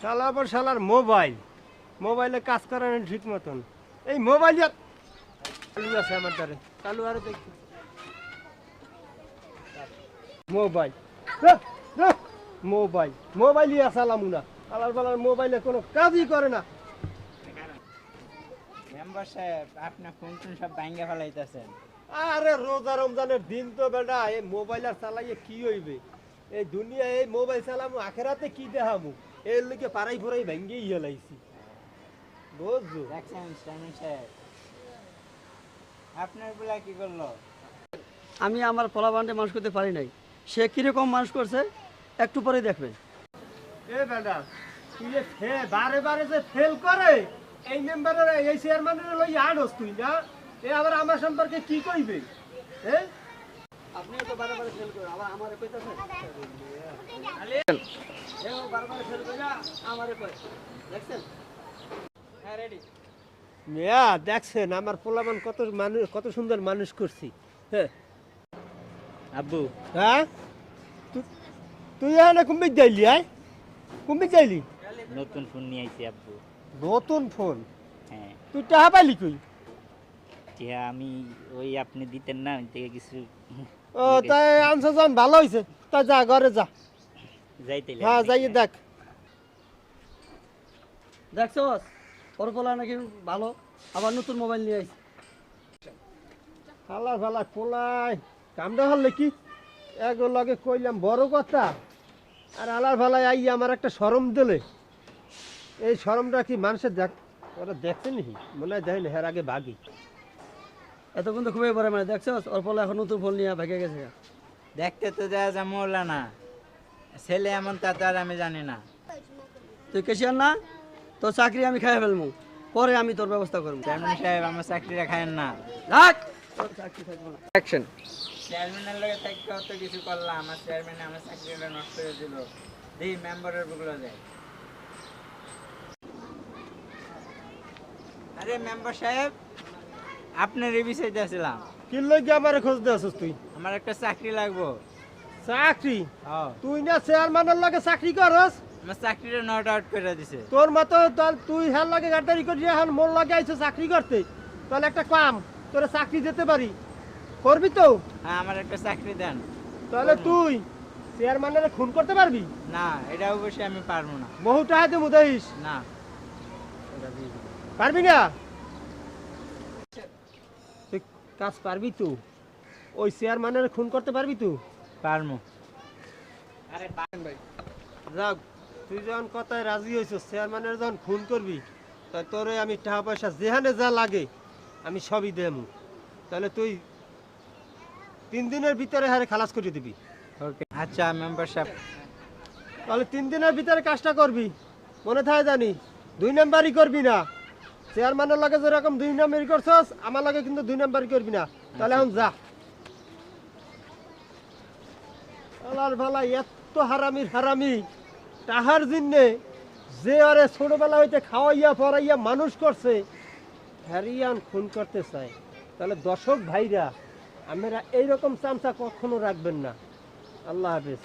শালার পর শালার মোবাইলে কাজ করে না ঠিক মতন। এই মোবাইল চালু আছে আমার দ্বারে, চালু আরো দেখি মোবাইল মোবাইলই আসালাম না, আলার বালার মোবাইলে কোনো কাজই করে না। মেম্বার সাহেব আপনার ফোন সব ভাঙ্গা ফেলাইতেছেন। আরে রোজা রমজানের দিন তো বেটা, এই মোবাইল আর চালাইয়ে কি হইবে? এই দুনিয়া এই মোবাইল চালামু, আখেরাতে কি দেখামু? এর লিগে পাড়াই ফুরাই ভেঙ্গেই হেলাইছি, বুঝছো? দেখছেন চেয়ারম্যান সাহেব, আপনার বেলা কি করলো? আমি আমার পোলাপানটা মানুষ করতে পারি নাই, সে কিরকম মানুষ করছে একটু পরে দেখবেন। এ বেটা, তুই যে বারে বারে যে ফেল করে এই মেম্বারের এই চেয়ারম্যানের লই আড়স তুই না, এ আবার আমার সম্পর্কে কি কইবে? হ্যাঁ, আপনিও তো বারে বারে ফেল করেন, আবার আমারে কইতাছেন। এও বারে বারে ফেল করে আমারে কয়, দেখছেন? হ্যাঁ রেডি। মিয়া দেখছেন আমার পোলাপান কত মানুষ, কত সুন্দর মানুষ করছি। হ্যাঁ আব্বু, হ্যাঁ, তুই এখানে কুম্বিক যাইলি? আয় কুম্বিক যাইলি? নতুন ফোন নিয়ে আইছি আব্বু। নতুন ফোন? হ্যাঁ, তুই টাকা পাইলি কই? যে আমি ওই আপনি দিতেন না, ওই থেকে কিছু ও তাই আনছো, যান ভালো হয়েছে। তা যা ঘরে যা। যাইতে। হ্যাঁ যাইয়ে দেখ। দেখছস ওর পোলা নাকি ভালো, আবার নতুন মোবাইল নিয়ে আইছে। ফালা ফালা পোলাই কামটা হলে কি এগুলো লগে কইলাম বড় কথা, আর আলার ভালাই আই আমার একটা শরম দিলে। এই শরমটা কি মানুষের দেখ, ওরা দেখছে নাকি? মনে হয় দেখেন, হের আগে ভাগি। এতক্ষণ তো খুবই পরে মানে দেখছস ওর পোলা এখন নতুন ফোন নিয়ে ভেগে গেছে। দেখতে তো দেওয়া যা মোলা না, ছেলে এমন তা তো আর আমি জানি না। তুই কেশিয়ার না, তোর চাকরি আমি খাইয়ে ফেলবো, পরে আমি তোর ব্যবস্থা করবো। চেয়ারম্যান সাহেব আমার চাকরিটা খায়েন না। রাখ, তোর চাকরি থাকবো না। অ্যাকশন। চেয়ারম্যানের লগে থাকতে অত কিছু করলাম, আমার চেয়ারম্যান আমার চাকরিটা নষ্ট করে দিল। দেখি মেম্বারের বুকলো যায়। আরে মেম্বার সাহেব, আপনার এই বিষয়ে দিয়েছিলাম। কি লগে আমার খোঁজ দিয়েছিস তুই? আমার একটা চাকরি লাগবো। চাকরি? হ্যাঁ, তুই না চেয়ারম্যানের লগে চাকরি করস? আমার চাকরিটা নট আউট করে দিছে। তোর মতো তুই হের লগে গাড়ি করি, এখন মোর লগে আইছো চাকরি করতে। তাহলে একটা কাম, তোরা চাকরি দিতে পারি, করবি তো? হ্যাঁ, আমার একটা চাকরি দেন। তাহলে তুই চেয়ারম্যানের খুন করতে পারবি? না, এটা অবশ্যই আমি পারবো না। বহু টাকা দেবো দেখিস। না। পারবি না? তুই কাজ পারবি তো? ওই চেয়ারম্যানের খুন করতে পারবি তো? পারবো। যাক, তুই যখন কথায় রাজি হয়েছিস চেয়ারম্যানের যখন খুন করবি, তাই তোরে আমি টাকা পয়সা যেখানে যা লাগে আমি সবই দেবো। তাহলে তুই 3 দিনের ভিতরে হারে খালাস করে দিবি। ওকে, আচ্ছা মেম্বার সাহেব। তাহলে 3 দিনের ভিতরে কাজটা করবি, মনে থাকে জানি। 2 নাম্বারই করবি না। চেয়ারম্যানের লাগে যেরকম 2 নাম্বারই করছস, আমার লাগে কিন্তু 2 নাম্বারই করবি না। তাহলে এখন যা। আল্লাহর ভালা, এত হারামির হারামি তাহার জন্যে যে আরে ছোটবেলা হইতে খাওয়াইয়া পড়াইয়া মানুষ করছে, হ্যারিয়ান খুন করতে চায়। তাহলে দর্শক ভাইরা, আমরা এইরকম চামচা কখনো রাখবেন না। আল্লাহ হাফেজ।